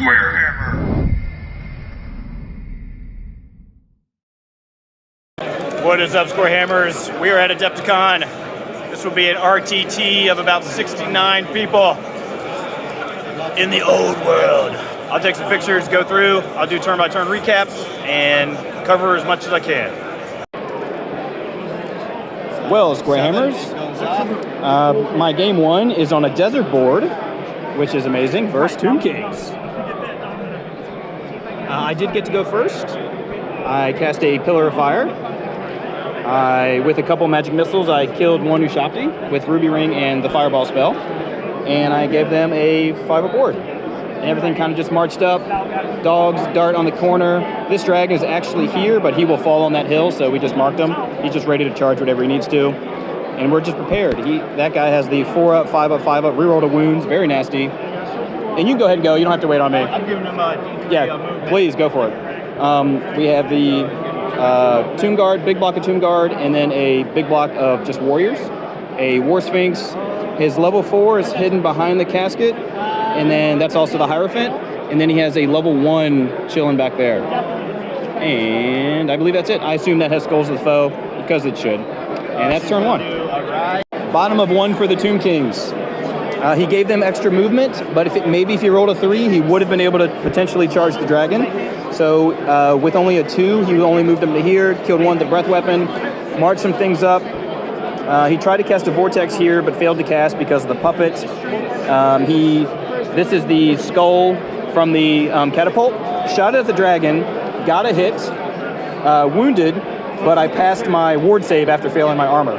SquareHammer. What is up, SquareHammers? We are at Adepticon. This will be an RTT of about 69 people in the old world. I'll take some pictures, go through, I'll do turn-by-turn recaps, and cover as much as I can. Well, SquareHammers, my game one is on a desert board, which is amazing, versus Tomb Kings. I did get to go first. I cast a Pillar of Fire. With a couple magic missiles, I killed one Ushabti with Ruby Ring and the Fireball spell, and I gave them a 5 board. And everything kind of just marched up. Dogs dart on the corner. This dragon is actually here, but he will fall on that hill, so we just marked him. He's just ready to charge whatever he needs to. And we're just prepared. That guy has the 4-up, 5-up, 5-up, reroll to wounds, very nasty. And you can go ahead and go, you don't have to wait on me. I'm giving him a DP yeah, please, go for it. We have the Tomb Guard, big block of Tomb Guard, and then a big block of just warriors. A War Sphinx. His level 4 is hidden behind the casket. And then that's also the Hierophant. And then he has a level 1 chilling back there. And I believe that's it. I assume that has Skulls of the Foe, because it should. And that's turn 1. Bottom of 1 for the Tomb Kings. He gave them extra movement, but maybe if he rolled a 3, he would have been able to potentially charge the dragon. So with only a 2, he only moved them to here, killed one with the breath weapon, marched some things up. He tried to cast a Vortex here, but failed to cast because of the puppet. This is the skull from the catapult. Shot at the dragon, got a hit, wounded, but I passed my ward save after failing my armor.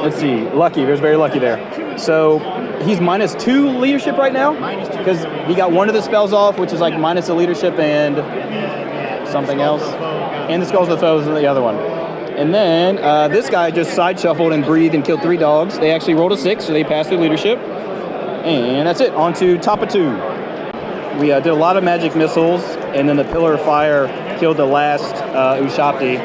Let's see, lucky, he was very lucky there. So he's -2 leadership right now, because he got one of the spells off, which is like minus the leadership and something else. And the Skulls of the Foe is the other one. And then this guy just side shuffled and breathed and killed 3 dogs. They actually rolled a 6, so they passed their leadership. And that's it, on to top of 2. We did a lot of magic missiles, and then the Pillar of Fire killed the last Ushabti.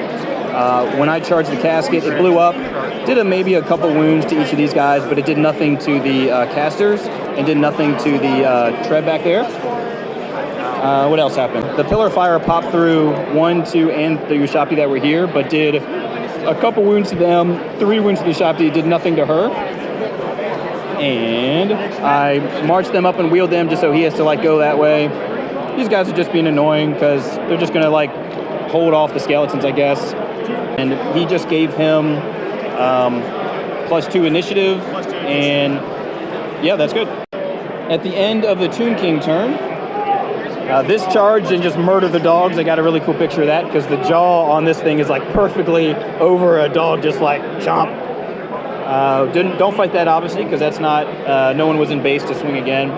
When I charged the casket, it blew up. Did maybe a couple wounds to each of these guys, but it did nothing to the casters, and did nothing to the tread back there. What else happened? The Pillar of Fire popped through 1, 2, and the Ushabti that were here, but did a couple wounds to them, 3 wounds to the Ushabti, did nothing to her. And I marched them up and wheeled them just so he has to like go that way. These guys are just being annoying because they're just gonna like hold off the skeletons, I guess. And he just gave him +2 initiative, and yeah, that's good. At the end of the Tomb King turn, this charged and just murdered the dogs. I got a really cool picture of that because the jaw on this thing is like perfectly over a dog, just like chomp. Don't fight that obviously because that's not, no one was in base to swing again.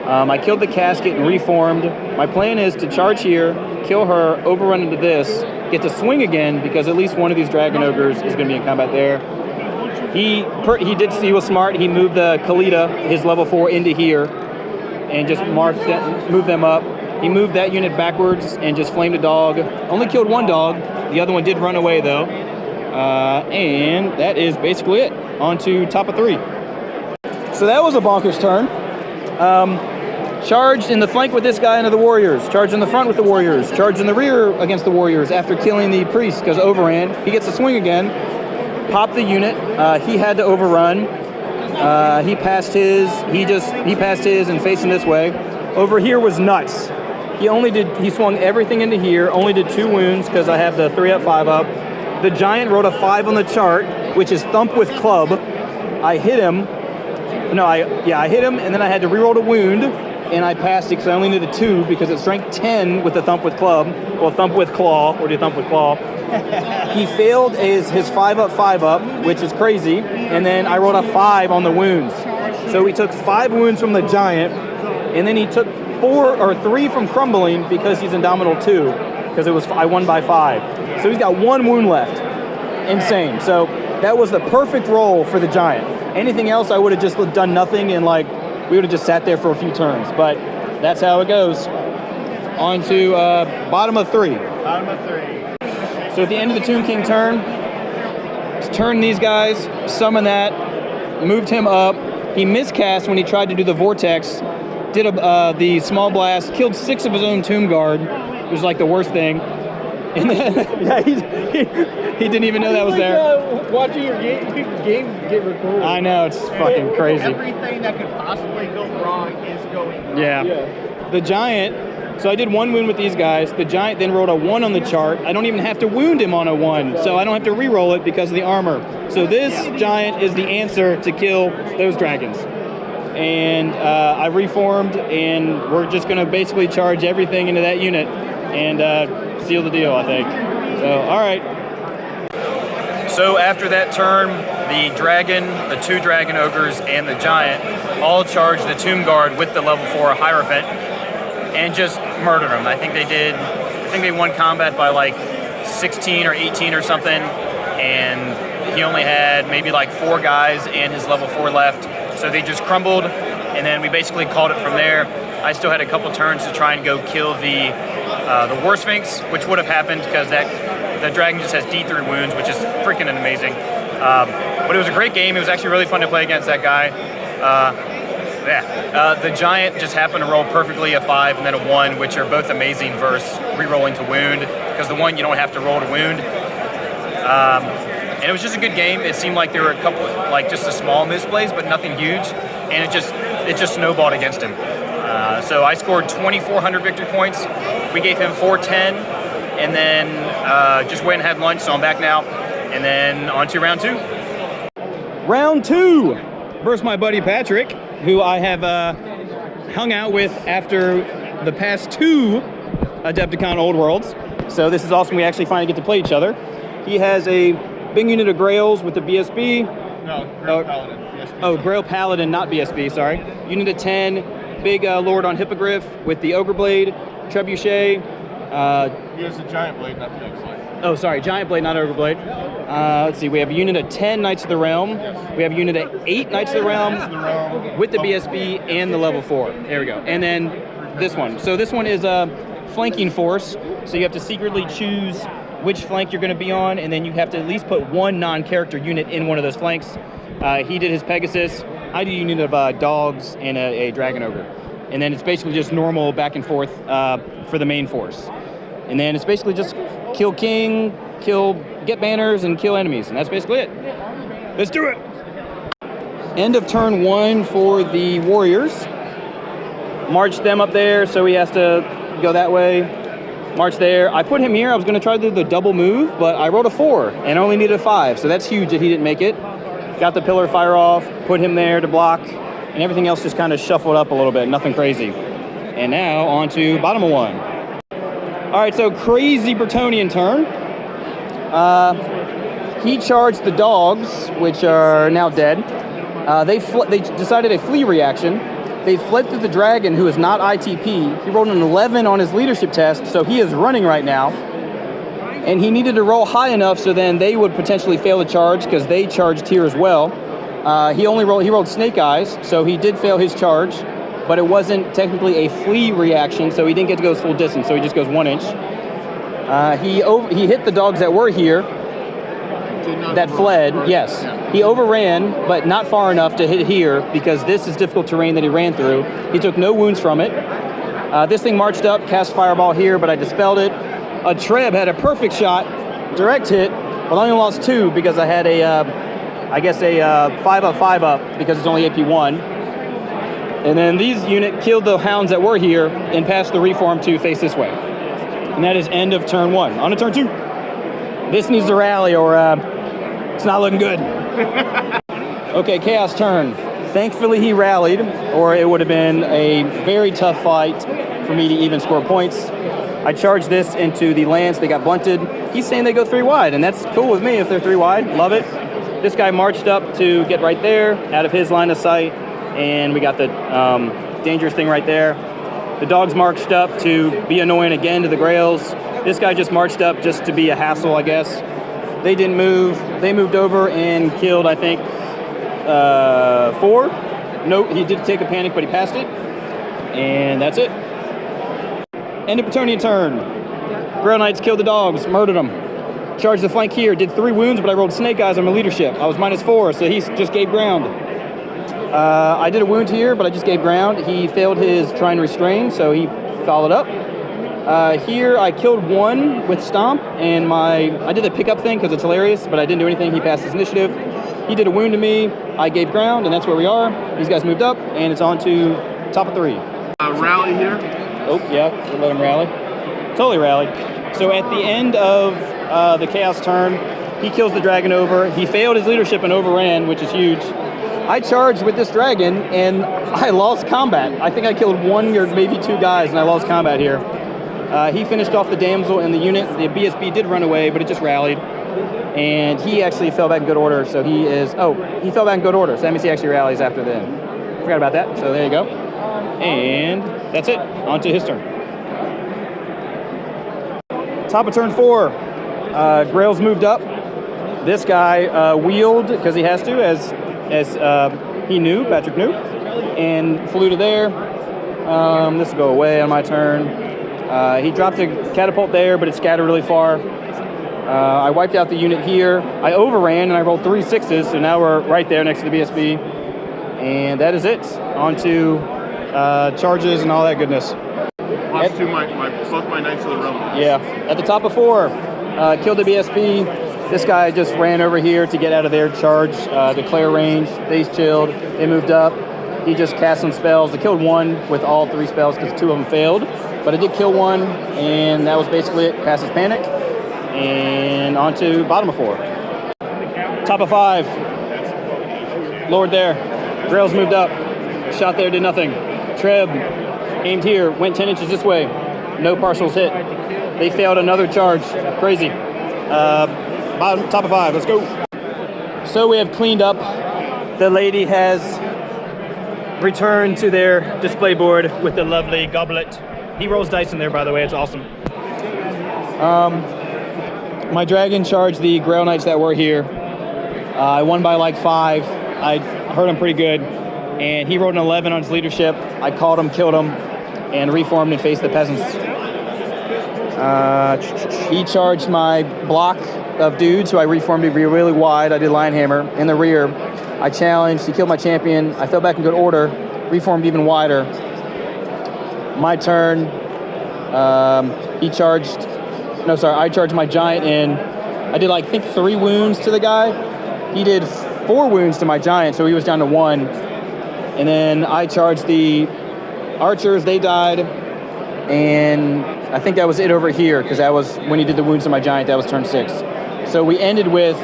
I killed the casket and reformed. My plan is to charge here, kill her, overrun into this, get to swing again because at least one of these dragon ogres is going to be in combat there. He was smart. He moved the Khalida, his level 4, into here and just moved them up. He moved that unit backwards and just flamed a dog. Only killed 1 dog. The other one did run away though. And that is basically it. On to top of 3. So that was a bonkers turn. Charged in the flank with this guy into the warriors. Charged in the front with the warriors. Charged in the rear against the warriors after killing the priest because overran. He gets to swing again. Popped the unit. He had to overrun. He passed his. He passed his and facing this way. Over here was nuts. He swung everything into here. Only did 2 wounds because I have the 3-up, 5-up. The giant rolled a 5 on the chart, which is thump with club. I hit him. I hit him, and then I had to reroll a wound, and I passed it because I only needed 2 because it's strength 10 with the thump with club, or thump with claw, or do thump with claw. He failed his 5-up, 5-up, which is crazy, and then I rolled a 5 on the wounds. So he took 5 wounds from the giant, and then he took 3 from crumbling because he's Indomitable 2, because I won by 5. So he's got 1 wound left. Insane. So that was the perfect roll for the giant. Anything else, I would have just done nothing and we would have just sat there for a few turns. But that's how it goes. On to bottom of 3. Bottom of 3. So at the end of the Tomb King turn, turn these guys, summon that, moved him up. He miscast when he tried to do the Vortex. did the small blast, killed 6 of his own Tomb Guard. It was like the worst thing. And then, yeah, he didn't even know that was there. Watching your game get recorded. I know, it's fucking crazy. Everything that could possibly go wrong is going wrong. Yeah. The Giant, so I did 1 wound with these guys. The Giant then rolled a 1 on the chart. I don't even have to wound him on a 1, so I don't have to re-roll it because of the armor. So this Giant is the answer to kill those dragons. And I reformed, and we're just going to basically charge everything into that unit and seal the deal, I think. So, all right. So after that turn, the dragon, the 2 dragon ogres, and the giant all charged the Tomb Guard with the level 4 Hierophant and just murdered them. I think they won combat by like 16 or 18 or something, and he only had maybe like 4 guys and his level 4 left. So they just crumbled, and then we basically called it from there. I still had a couple turns to try and go kill the War Sphinx, which would have happened because the dragon just has D3 wounds, which is freaking amazing. But it was a great game. It was actually really fun to play against that guy. The giant just happened to roll perfectly a 5 and then a 1, which are both amazing versus re-rolling to wound, because the 1 you don't have to roll to wound. And it was just a good game. It seemed like there were a couple, like just a small misplays, but nothing huge, and it just snowballed against him. So I scored 2,400 victory points. We gave him 410, and then just went and had lunch, so I'm back now. And then on to round 2. Round 2 versus my buddy Patrick, who I have hung out with after the past 2 Adepticon Old Worlds. So this is awesome. We actually finally get to play each other. He has a big unit of Grails with the BSB. No, Grail Paladin. BSB. Oh, Grail Paladin, not BSB, sorry. Unit of 10, big Lord on Hippogriff with the Ogre Blade, Trebuchet. He has a Giant Blade, not the X-Blade. Oh, sorry, Giant Blade, not Ogre Blade. Let's see, we have a unit of 10 Knights of the Realm. We have a unit of 8 Knights of the Realm with the BSB and the level 4. There we go. And then this one. So this one is a flanking force. So you have to secretly choose which flank you're going to be on, and then you have to at least put 1 non-character unit in one of those flanks. He did his Pegasus. I did a unit of dogs and a Dragon Ogre. And then it's basically just normal back and forth for the main force. And then it's basically just kill king, get banners, and kill enemies. And that's basically it. Let's do it! End of turn 1 for the warriors. March them up there, so he has to go that way. March there. I put him here. I was going to try to do the double move, but I rolled a 4 and only needed a 5. So that's huge that he didn't make it. Got the pillar fire off, put him there to block, and everything else just kind of shuffled up a little bit. Nothing crazy. And now on to bottom of 1. All right, so crazy Bretonnian turn. He charged the dogs, which are now dead. They decided a flee reaction. They fled through the dragon, who is not ITP. He rolled an 11 on his leadership test, so he is running right now. And he needed to roll high enough so then they would potentially fail the charge, because they charged here as well. He rolled Snake Eyes, so he did fail his charge, but it wasn't technically a flee reaction, so he didn't get to go full distance, so he just goes 1 inch. He hit the dogs that were here, that fled, yes. He overran, but not far enough to hit here, because this is difficult terrain that he ran through. He took no wounds from it. This thing marched up, cast Fireball here, but I dispelled it. A Treb had a perfect shot, direct hit, but I only lost 2 because I had a 5 up because it's only AP 1. And then these unit killed the hounds that were here and passed the reform to face this way. And that is end of turn 1. On to turn 2. This needs to rally or it's not looking good. Okay, Chaos turn. Thankfully he rallied, or it would have been a very tough fight for me to even score points. I charged this into the lands, they got blunted. He's saying they go 3 wide, and that's cool with me if they're 3 wide, love it. This guy marched up to get right there, out of his line of sight, and we got the dangerous thing right there. The dogs marched up to be annoying again to the Grails. This guy just marched up just to be a hassle, I guess. They didn't move. They moved over and killed, I think, 4. Nope, he did take a panic, but he passed it. And that's it. End of Bretonnian turn. Grail Knights killed the dogs, murdered them. Charged the flank here, did 3 wounds, but I rolled Snake Eyes on my leadership. I was -4, so he just gave ground. I did a wound here, but I just gave ground. He failed his try and restrain, so he followed up. Here I killed one with Stomp, and I did the pickup thing because it's hilarious, but I didn't do anything. He passed his initiative. He did a wound to me. I gave ground, and that's where we are. These guys moved up, and it's on to top of 3. Rally here. Oh, yeah, we'll let him rally. Totally rallied. So at the end of the Chaos turn, he kills the dragon over. He failed his leadership and overran, which is huge. I charged with this dragon, and I lost combat. I think I killed 1 or maybe 2 guys, and I lost combat here. He finished off the damsel in the unit. The BSB did run away, but it just rallied. And he actually fell back in good order, so he fell back in good order. So that means he actually rallies after the end. Forgot about that, so there you go. And that's it, on to his turn. Top of turn 4, Grail's moved up. This guy wheeled, because he has to, as Patrick knew, and flew to there. This will go away on my turn. He dropped a catapult there, but it scattered really far. I wiped out the unit here. I overran, and I rolled 3 6s, so now we're right there next to the BSB. And that is it. On to charges and all that goodness. Lost to both my Knights of the Realm. Yeah. At the top of 4, killed the BSB. This guy just ran over here to get out of their charge, declare range. They chilled. They moved up. He just cast some spells. I killed 1 with all 3 spells because 2 of them failed. But I did kill 1, and that was basically it. Passes panic. And on to bottom of 4. Top of 5. Lowered there. Grails moved up. Shot there, did nothing. Treb aimed here, went 10 inches this way. No partials hit. They failed another charge. Crazy. Top of 5, let's go. So we have cleaned up. The lady has returned to their display board with the lovely goblet. He rolls dice in there, by the way, it's awesome. My dragon charged the Grail Knights that were here. I won by like 5. I hurt him pretty good. And he rolled an 11 on his leadership. I called him, killed him, and reformed and faced the peasants. He charged my block of dudes, who I reformed to be really wide. I did Lionhammer in the rear. I challenged, he killed my champion. I fell back in good order, reformed even wider. My turn, I charged my giant in. I did like, I think 3 wounds to the guy. He did 4 wounds to my giant, so he was down to 1. And then I charged the archers, they died. And I think that was it over here, because that was when he did the wounds to my giant, that was turn 6. So we ended with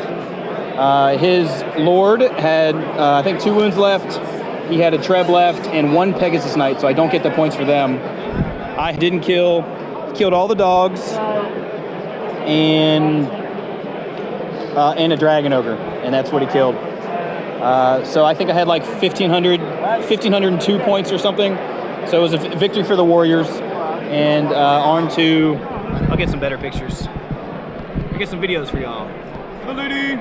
his lord had, I think, 2 wounds left. He had a Treb left and 1 Pegasus Knight, so I don't get the points for them. I didn't kill, killed all the dogs and a Dragon Ogre, and that's what he killed. So I think I had like 1,502 points or something. So it was a victory for the Warriors. And on to, I'll get some better pictures. I'll get some videos for y'all. The lady.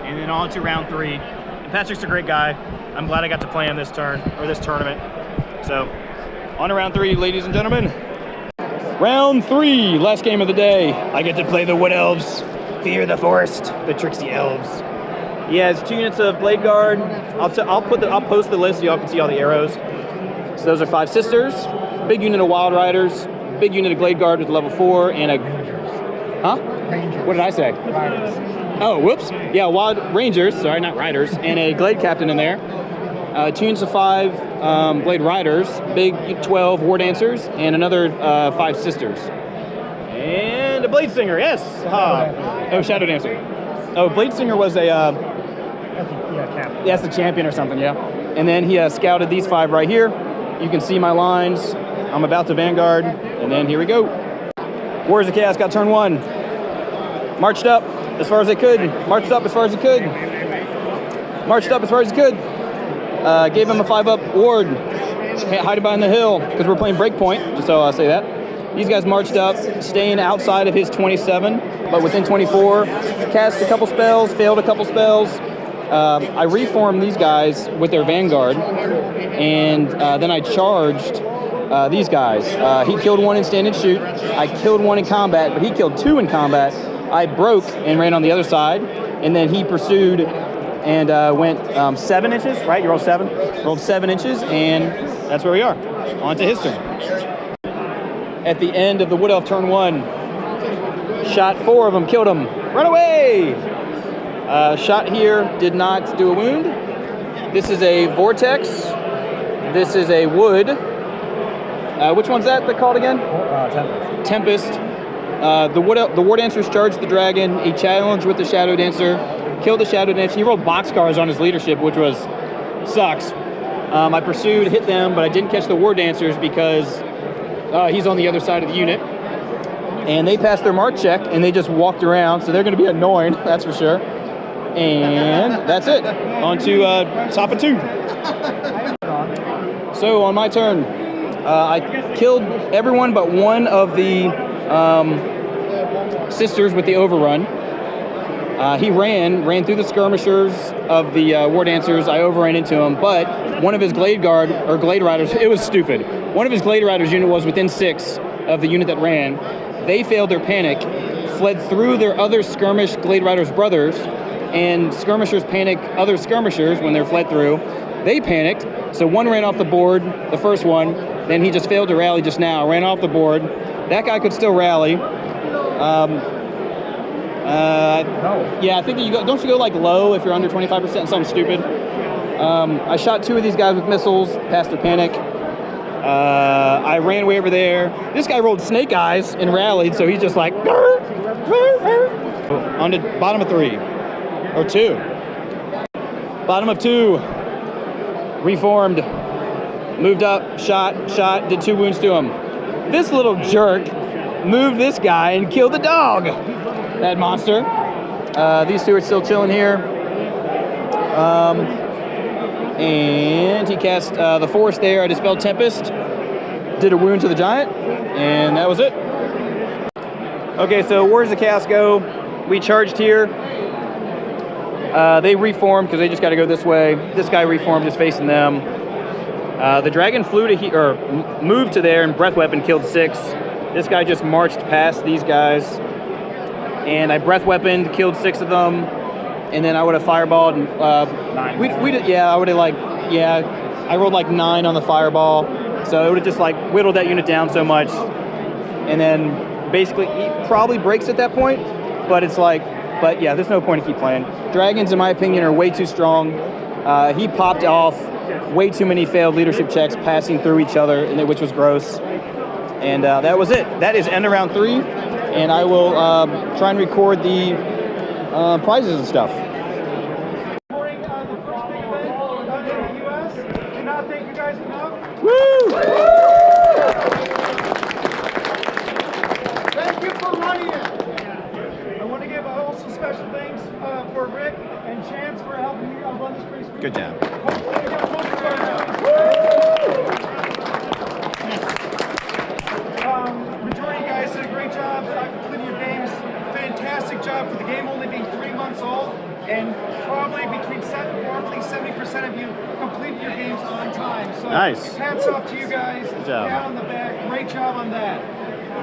And then on to round 3. And Patrick's a great guy. I'm glad I got to play him this turn, or this tournament. So on to round 3, ladies and gentlemen. Round 3, last game of the day. I get to play the Wood Elves. Fear the forest, the tricksy elves. He has 2 units of Blade Guard. I'll post the list so y'all can see all the arrows. So those are 5 sisters. Big unit of Wild Riders. Big unit of Blade Guard with level 4 and a. Huh? Rangers. What did I say? Riders. Oh, whoops. Yeah, Wild Rangers. Sorry, not Riders. And a Glade Captain in there. 2 units of 5 Blade Riders. Big 12 War Dancers and another 5 sisters. And a Blade Singer. Yes. Oh, Shadow Dancer. Oh, Blade Singer was a. That's the champion or something, yeah. And then he scouted these 5 right here. You can see my lines. I'm about to Vanguard, and then here we go. Warriors of Chaos got turn 1. Marched up as far as they could. Marched up as far as he could. Marched up as far as he could. Gave him a 5-up ward. Hiding behind the hill, because we're playing Breakpoint, just so I'll say that. These guys marched up, staying outside of his 27, but within 24. Cast a couple spells, failed a couple spells. I reformed these guys with their Vanguard, and then I charged these guys. He killed 1 in stand and shoot. I killed 1 in combat, but he killed 2 in combat. I broke and ran on the other side, and then he pursued and went 7 inches, right? You rolled 7? Rolled 7 inches, and that's where we are. On to history. At the end of the Wood Elf turn 1, shot 4 of them, killed them. Run away! Shot here, did not do a wound. This is a Vortex. This is a Wood. Which one's that called again? Tempest. The War Dancers charged the dragon. He challenged with the Shadow Dancer, killed the Shadow Dancer. He rolled boxcars on his leadership, which sucks. I pursued, hit them, but I didn't catch the War Dancers because he's on the other side of the unit. And they passed their march check, and they just walked around, so they're going to be annoying, that's for sure. And that's it. On to top of 2. So on my turn, I killed everyone but one of the sisters with the overrun. He ran through the skirmishers of the War Dancers. I overran into him, but one of his Glade Riders, it was stupid. One of his Glade Riders unit was within 6 of the unit that ran. They failed their panic, fled through their other skirmish Glade Riders' brothers, and skirmishers panic other skirmishers when they're fled through. They panicked, so one ran off the board, the first one, then he just failed to rally just now, ran off the board. That guy could still rally. Yeah, I think don't you go like low if you're under 25%, something stupid. I shot 2 of these guys with missiles, past their panic. I ran way over there. This guy rolled snake eyes and rallied, so he's just like, on to bottom of 3, or 2. Bottom of 2, reformed, moved up, shot, did 2 wounds to him. This little jerk moved this guy and killed the dog, that monster. These 2 are still chilling here. And he cast the Force there. I dispelled Tempest, did a wound to the giant, and that was it. Okay, so where's the chaos go? We charged here. They reformed because they just got to go this way. This guy reformed, just facing them. The dragon flew to here, or moved to there, and breath weapon killed 6. This guy just marched past these guys, and I breath weaponed, killed 6 of them. And then I would have fireballed. 9. I rolled like 9 on the fireball, so it would have just like whittled that unit down so much. And then basically he probably breaks at that point, but it's like, but yeah, there's no point to keep playing. Dragons, in my opinion, are way too strong. He popped off way too many failed leadership checks, passing through each other, which was gross. And that was it. That is end of round 3, and I will try and record the prizes and stuff. Thank you guys enough. Woo! Thank you for running it. I want to give also special thanks for Rick and Chance for helping me run this race. Good job. Majority of you guys did a great job completing your games. Fantastic job for the game only being 3 months old, and probably roughly 70% of you completed your games on time. So nice. Hats off to you guys. Good job. Pat on the back. Great job on that.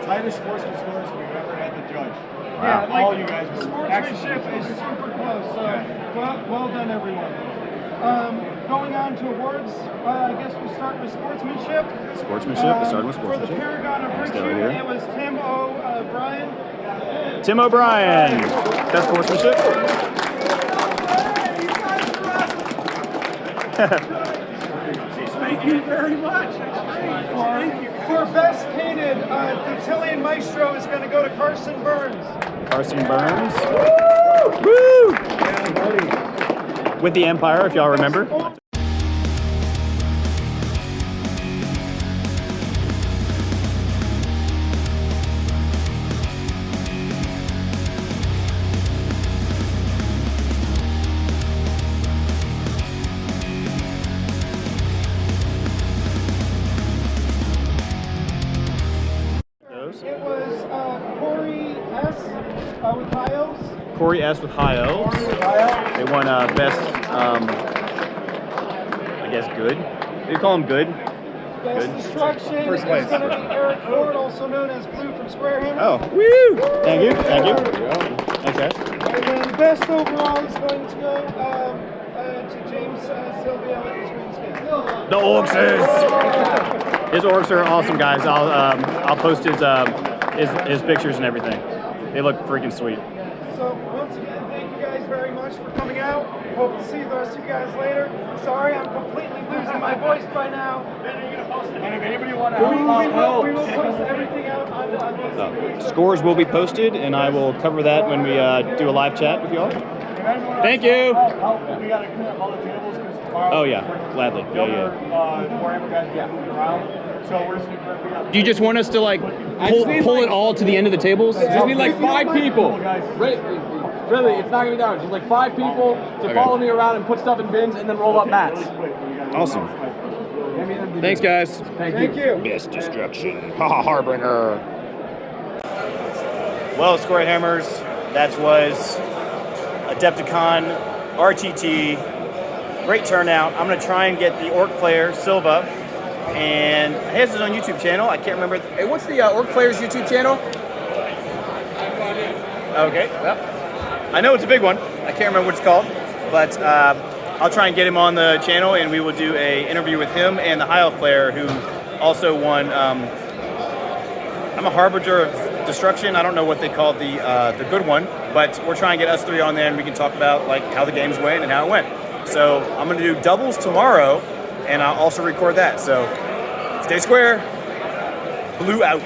The tightest sportsman scores we've ever had to judge. Yeah, like, all you guys were sportsmanship is super close. So well done, everyone. Going on to awards, I guess we start with sportsmanship. Sportsmanship, starting with For sportsmanship. the Paragon of Let's go Virtue, here. it was Tim O'Brien. Tim O'Brien, best sportsmanship. Thank you very much. For best painted, the Italian Maestro is going to go to Carson Burns. Carson Burns. Woo! With the Empire, if y'all remember. It was Corey S. With High Elves. Corey S. with High Elves. They won best, I guess, good. Do you call him good? Best Good. Destruction is First going place. to be Eric Ford, also known as Blue from SquareHammer. Oh, woo! Thank you. Okay. And then the best overall is going to go to James Sylvia. The Orcs. His orcs are awesome, guys. I'll post his pictures and everything. They look freaking sweet. So once again, thank you guys very much for coming out. Hope to see the rest of you guys later. Sorry, I'm completely losing my voice by now. And if anybody want to We help, will post everything out on the Scores will be posted, and I will cover that when we do a live chat with you all. Thank you. Help. We got to clean up all the tables because tomorrow. Oh yeah, gladly. The Yeah, other yeah. Warhammer guys get moved around. So we're just going to. Do you just want us to like pull it all to the end of the tables? Just need like 5 people. Guys. Really, it's not gonna be down. Just like 5 people to follow me around and put stuff in bins and then roll up mats. Awesome. Thanks, guys. Thank you. Miss destruction. Haha, Harbinger. Well, SquareHammers, that was Adepticon RTT. Great turnout. I'm going to try and get the Orc player, Silva, and he has his own YouTube channel. I can't remember. Hey, what's the Orc player's YouTube channel? Okay, well, I know it's a big one. I can't remember what it's called, but I'll try and get him on the channel, and we will do a interview with him and the High Elf player who also won. I'm a harbinger of destruction. I don't know what they call the good one, but we're trying to get us 3 on there, and we can talk about like how the games went and how it went. So I'm going to do doubles tomorrow, and I'll also record that. So stay square. Blue out.